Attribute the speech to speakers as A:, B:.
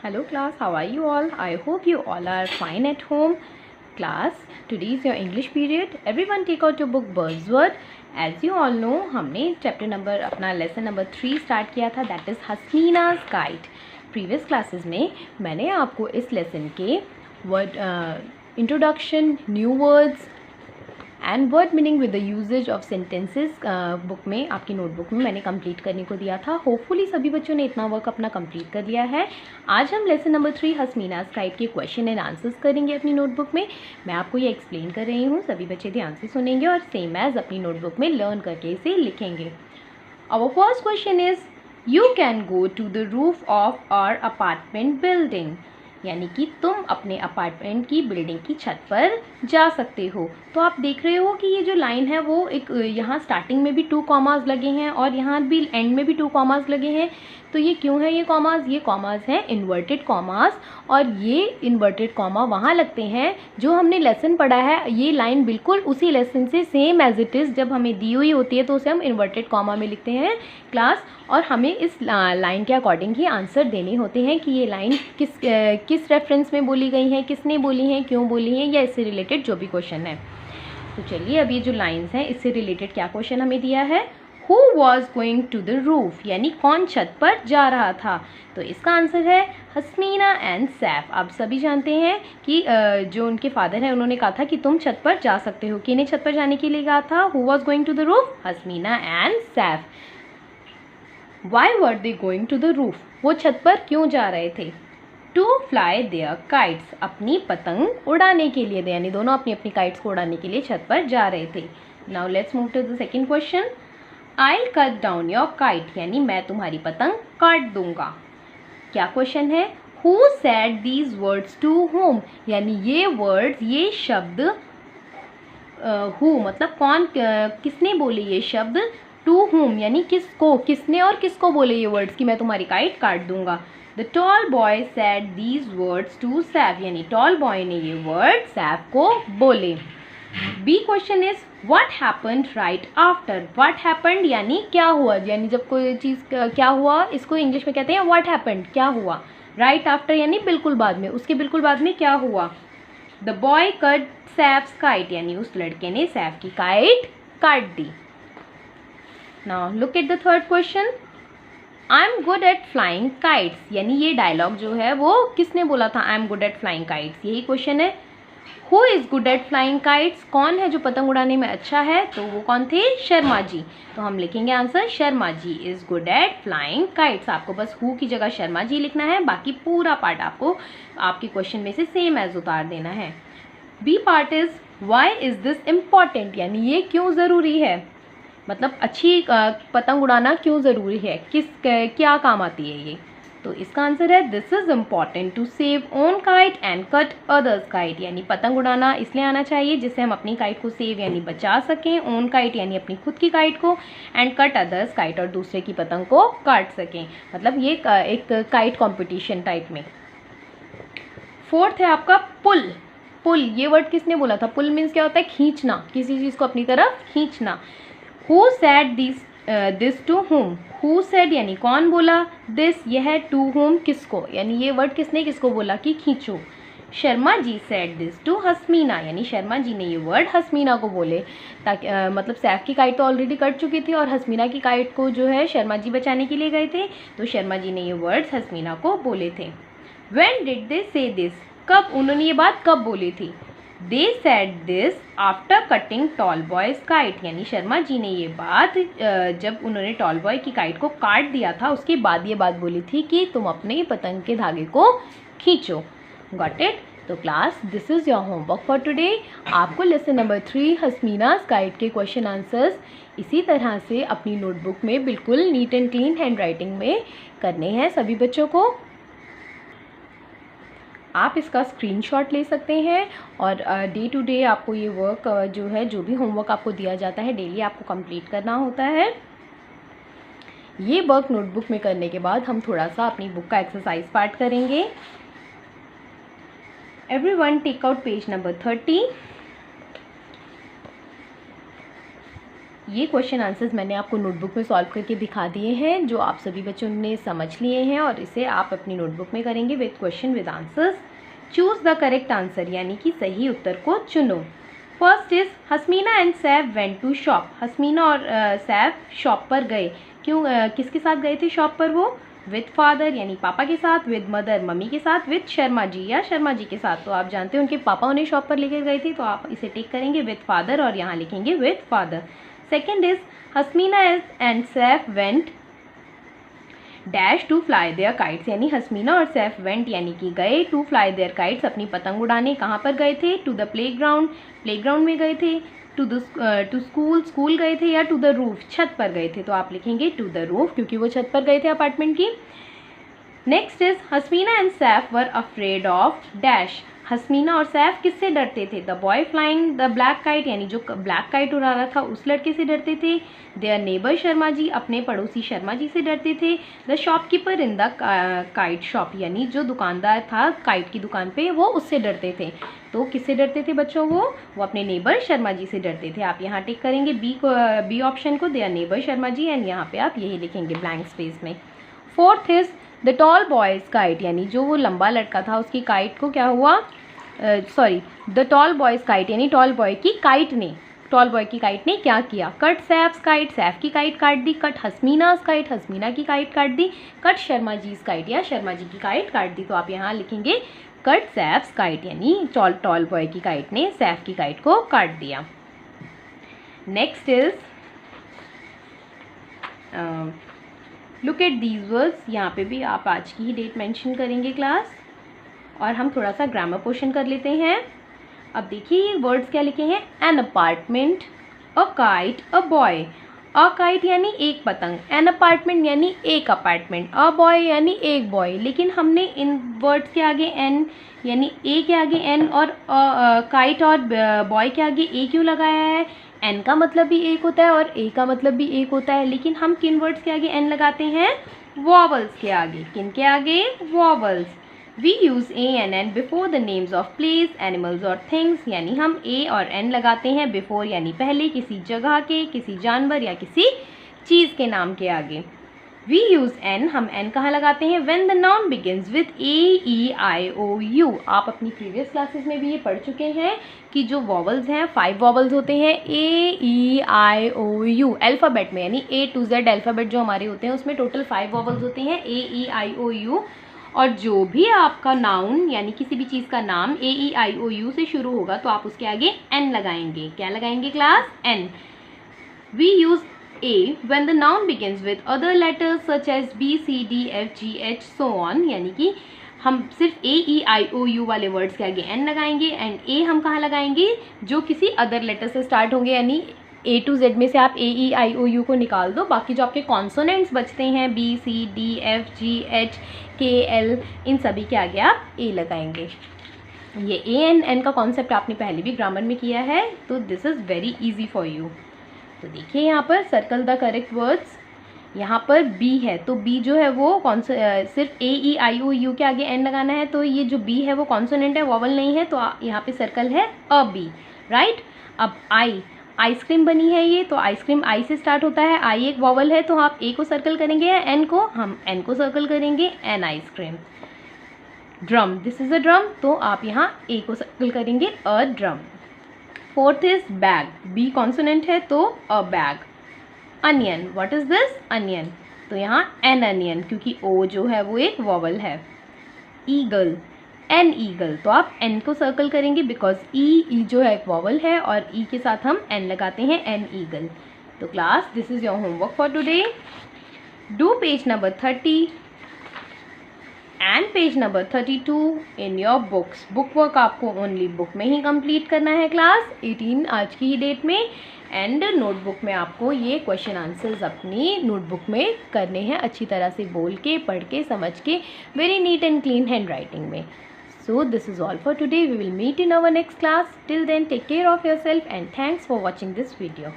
A: Hello class, how are you all? I hope you all are fine at home. Class, today is your English period. Everyone take out your book Buzzword. As you all know, हमने chapter number अपना lesson number 3 start किया था, that is Hasina's kite. Previous classes में मैंने आपको इस lesson के word introduction, new words and word meaning with the usages of sentences book में, आपकी नोटबुक में मैंने कंप्लीट करने को दिया था. होपफुली सभी बच्चों ने इतना वर्क अपना कंप्लीट कर लिया है. आज हम लेसन नंबर 3 हसमीनाज काइट के क्वेश्चन एंड आंसर्स करेंगे अपनी नोटबुक में. मैं आपको ये एक्सप्लेन कर रही हूँ, सभी बच्चे ध्यान से सुनेंगे और सेम एज अपनी नोटबुक में लर्न करके इसे लिखेंगे. Our first question is, you can go to the roof of our apartment building. यानी कि तुम अपने अपार्टमेंट की बिल्डिंग की छत पर जा सकते हो. तो आप देख रहे हो कि ये जो लाइन है वो एक यहाँ स्टार्टिंग में भी 2 कॉमास लगे हैं और यहाँ भी एंड में भी 2 कॉमास लगे हैं. तो ये क्यों है ये कॉमास? ये कॉमास हैं इन्वर्टेड कॉमास, और ये इन्वर्टेड कॉमा वहाँ लगते हैं जो हमने लेसन पढ़ा है. ये लाइन बिल्कुल उसी लेसन से सेम एज इट इज़ जब हमें दी हुई होती है तो उसे हम इन्वर्टेड कॉमा में लिखते हैं क्लास. और हमें इस लाइन के अकॉर्डिंग ही आंसर देने होते हैं कि ये लाइन किस रेफरेंस में बोली गई है, किसने बोली है, क्यों बोली है, या इससे रिलेटेड जो भी क्वेश्चन है. तो चलिए, अब ये जो लाइंस हैं इससे रिलेटेड क्या क्वेश्चन हमें दिया है. Who was going to the roof, यानी कौन छत पर जा रहा था. तो इसका आंसर है हसमीना एंड सैफ. आप सभी जानते हैं कि जो उनके फादर हैं उन्होंने कहा था कि तुम छत पर जा सकते हो. किन्हें छत पर जाने के लिए कहा था? Who was going to the roof? Hasmina and Saif. Why were they going to the roof? वो छत पर क्यों जा रहे थे? To fly their kites. अपनी पतंग उड़ाने के लिए, यानी दोनों अपनी अपनी kites को उड़ाने के लिए छत पर जा रहे थे. Now let's move to the second question. I'll cut down your kite. यानी मैं तुम्हारी पतंग काट दूंगा. क्या क्वेश्चन है? Who said these words to whom? यानी ये वर्ड्स, ये शब्द who मतलब कौन, किसने बोले ये शब्द. टू whom यानी किसको, किसने और किसको बोले ये वर्ड्स कि मैं तुम्हारी काइट काट दूंगा. The tall boy said these words to Saif. यानी टॉल बॉय ने ये वर्ड सैफ को बोले. B question is, what happened right after. What happened यानी क्या हुआ, यानी जब कोई चीज़ क्या हुआ, इसको इंग्लिश में कहते हैं व्हाट हैपेंड, क्या हुआ. राइट आफ्टर यानी बिल्कुल बाद में, उसके बिल्कुल बाद में क्या हुआ. The boy cut Saif's kite. यानी उस लड़के ने सैफ की काइट काट दी. Now look at the third question. I'm good at flying kites. यानी ये डायलॉग जो है वो किसने बोला था? I'm good at flying kites. यही क्वेश्चन है. Who is good at flying kites? कौन है जो पतंग उड़ाने में अच्छा है? तो वो कौन थे? शर्मा जी. तो हम लिखेंगे answer Sharma ji is good at flying kites. आपको बस who की जगह शर्मा जी लिखना है, बाकी पूरा पार्ट आपको आपके क्वेश्चन में से सेम एज उतार देना है. B part is, why is this important? यानी ये क्यों ज़रूरी है, मतलब अच्छी पतंग उड़ाना क्यों ज़रूरी है, क्या काम आती है ये. तो इसका आंसर है this is important to save own kite and cut others kite. यानी पतंग उड़ाना इसलिए आना चाहिए जिससे हम अपनी काइट को सेव यानी बचा सकें, ओन काइट यानी अपनी खुद की काइट को, एंड कट अदर्स काइट और दूसरे की पतंग को काट सकें. मतलब ये एक काइट कॉम्पिटिशन टाइप में. फोर्थ है आपका पुल. पुल ये वर्ड किसने बोला था? पुल मीन्स क्या होता है? खींचना, किसी चीज़ को अपनी तरफ खींचना. Who said this to whom? Who said यानी कौन बोला, this ये है to whom किसको, यानी ये वर्ड किसने किसको बोला कि खींचो. Sharma ji said this to हसमीना. यानी शर्मा जी ने ये वर्ड हसमीना को बोले, ताकि मतलब सैफ की काइट तो ऑलरेडी कट चुकी थी और हसमीना की काइट को जो है शर्मा जी बचाने के लिए गए थे, तो शर्मा जी ने ये वर्ड्स हसमीना को बोले थे. When did they say this? कब उन्होंने ये बात कब बोली थी? They said this after cutting tall boy's kite. यानी शर्मा जी ने ये बात जब उन्होंने टॉल बॉय की काइट को काट दिया था उसके बाद ये बात बोली थी कि तुम अपने पतंग के धागे को खींचो. Got it? तो class, this is your homework for today. आपको लेसन नंबर 3 हसमीनाज काइट के क्वेश्चन आंसर्स इसी तरह से अपनी नोटबुक में बिल्कुल neat and clean hand writing में करने हैं सभी बच्चों को. आप इसका स्क्रीनशॉट ले सकते हैं और डे टू डे आपको ये वर्क जो है, जो भी होमवर्क आपको दिया जाता है डेली आपको कंप्लीट करना होता है. ये वर्क नोटबुक में करने के बाद हम थोड़ा सा अपनी बुक का एक्सरसाइज पार्ट करेंगे. Everyone take out page number 30. ये क्वेश्चन आंसर्स मैंने आपको नोटबुक में सॉल्व करके दिखा दिए हैं, जो आप सभी बच्चों ने समझ लिए हैं और इसे आप अपनी नोटबुक में करेंगे with question with answers. Choose the correct answer, यानी कि सही उत्तर को चुनो। First is Hasmina and Saif went to shop. Hasmina और सैफ शॉप पर गए। क्यों, किसके साथ गए थे शॉप पर वो? विद फादर यानी पापा के साथ, विद मदर मम्मी के साथ, विद शर्मा जी या शर्मा जी के साथ। तो आप जानते हैं उनके पापा उन्हें शॉप पर लेकर गए थे, तो आप इसे टेक करेंगे विद फादर और यहाँ लिखेंगे with father. Second is Hasmina and Saif went dash to fly their kites, यानी हसमीना और सैफ वेंट यानी कि गए टू फ्लाई देयर काइट्स, अपनी पतंग उड़ाने। कहाँ पर गए थे? टू द प्लेग्राउंड, प्लेग्राउंड में गए थे। टू स्कूल, स्कूल गए थे। या टू द रूफ, छत पर गए थे। तो आप लिखेंगे टू द रूफ, क्योंकि वो छत पर गए थे अपार्टमेंट की। Next is Hasmina and Saif were afraid of dash. Hasmina और सैफ किससे डरते थे? The boy flying the black kite, यानी जो ब्लैक काइट उड़ा रहा था उस लड़के से डरते थे। देयर नेबर शर्मा जी, अपने पड़ोसी शर्मा जी से डरते थे। The shopkeeper in the kite shop, यानी जो दुकानदार था काइट की दुकान पे वो उससे डरते थे। तो किससे डरते थे बच्चों? वो अपने नेबर शर्मा जी से डरते थे। आप यहाँ टिक करेंगे बी ऑप्शन को, their neighbour Sharma ji, and यहाँ पे आप यही लिखेंगे ब्लैंक स्पेस में। Fourth is the tall boy's kite, यानी जो वो लंबा लड़का था उसकी काइट को क्या हुआ? द टॉल बॉयज़ काइट, यानी टॉल बॉय की काइट ने क्या किया? कट सैफ्स काइट, सैफ की काइट काट दी। कट हसमीनास काइट, हसमीना की काइट काट दी। कट शर्मा जीज काइट, या शर्मा जी की काइट काट दी। तो आप यहाँ लिखेंगे कट सैफ्स काइट, यानी टॉल बॉय की काइट ने सैफ की काइट को काट दिया। Next is look at these words. यहाँ पे भी आप आज की ही डेट मेंशन करेंगे क्लास, और हम थोड़ा सा ग्रामर पोर्शन कर लेते हैं। अब देखिए ये वर्ड्स क्या लिखे हैं। An apartment, a kite, a boy. A kite यानी एक पतंग, एन अपार्टमेंट यानी एक अपार्टमेंट, अ बॉय यानी एक बॉय। लेकिन हमने इन वर्ड्स के आगे एन यानी ए के आगे एन और काइट और बॉय के आगे ए क्यों लगाया है? एन का मतलब भी एक होता है और ए का मतलब भी एक होता है, लेकिन हम किन वर्ड्स के आगे एन लगाते हैं? वॉवल्स के आगे। किन के आगे? Vowels. We use A and an before the names of place, animals और थिंग्स, यानी हम ए और एन लगाते हैं बिफोर यानी पहले, किसी जगह के, किसी जानवर या किसी चीज़ के नाम के आगे। वी यूज़ एन, हम एन कहाँ लगाते हैं? When the noun begins with A E I O U. आप अपनी प्रीवियस क्लासेस में भी ये पढ़ चुके हैं कि जो वॉवल्स हैं 5 वॉवल्स होते हैं, ए E I O you alphabet में, यानी ए टू जेड अल्फ़ाबेट जो हमारे होते हैं उसमें टोटल 5 वॉवल्स होते हैं, ए ई आई ओ यू। और जो भी आपका नाउन यानी किसी भी चीज़ का नाम ए ई आई ओ यू से शुरू होगा तो आप उसके आगे एन लगाएंगे। क्या लगाएंगे class? An. We use A when the noun begins with other letters such as B, C, D, F, G, H, so on, यानी कि हम सिर्फ A, E, I, O, U वाले वर्ड्स के आगे N लगाएंगे। एंड A हम कहाँ लगाएंगे? जो किसी अदर लेटर से स्टार्ट होंगे, यानी A to Z में से आप A, E, I, O, U को निकाल दो, बाकी जो आपके कॉन्सोनेंट्स बचते हैं B, C, D, F, G, H, K, L, इन सभी के आगे आप A लगाएंगे। ये A एंड N का कॉन्सेप्ट आपने पहले भी ग्रामर में किया है, तो this is very easy for you. तो देखिए यहाँ पर सर्कल द करेक्ट वर्ड्स। यहाँ पर बी है, तो बी जो है वो सिर्फ ए ई आई ओ यू के आगे एन लगाना है, तो ये जो बी है वो कॉन्सोनेंट है, वॉवल नहीं है, तो यहाँ पे सर्कल है अ बी, राइट। अब आई, आइसक्रीम बनी है ये, तो आइसक्रीम आई से स्टार्ट होता है, आई एक वॉवल है, तो आप ए को सर्कल करेंगे या एन को? हम एन को सर्कल करेंगे, an ice cream. Drum, this is a drum, तो आप यहाँ ए को सर्कल करेंगे, a drum. Fourth is bag, B consonant है तो a bag. Onion, what is this? Onion, तो यहाँ एन अनियन, क्योंकि ओ जो है वो एक वॉवल है। ईगल, एन ईगल, तो आप एन को सर्कल करेंगे बिकॉज ई जो है एक वॉवल है और ई के साथ हम एन लगाते हैं, एन ईगल। तो class this is your homework for today. Do page number 30 and page number 32 in your books. Book work आपको ओनली बुक में ही कंप्लीट करना है क्लास 18 आज की ही डेट में, एंड नोटबुक में आपको ये क्वेश्चन आंसर्स अपनी नोटबुक में करने हैं, अच्छी तरह से बोल के, पढ़ के, समझ के, very neat and clean hand writing में। So this is all for today. We will meet in our next class. Till then, take care of yourself and thanks for watching this video.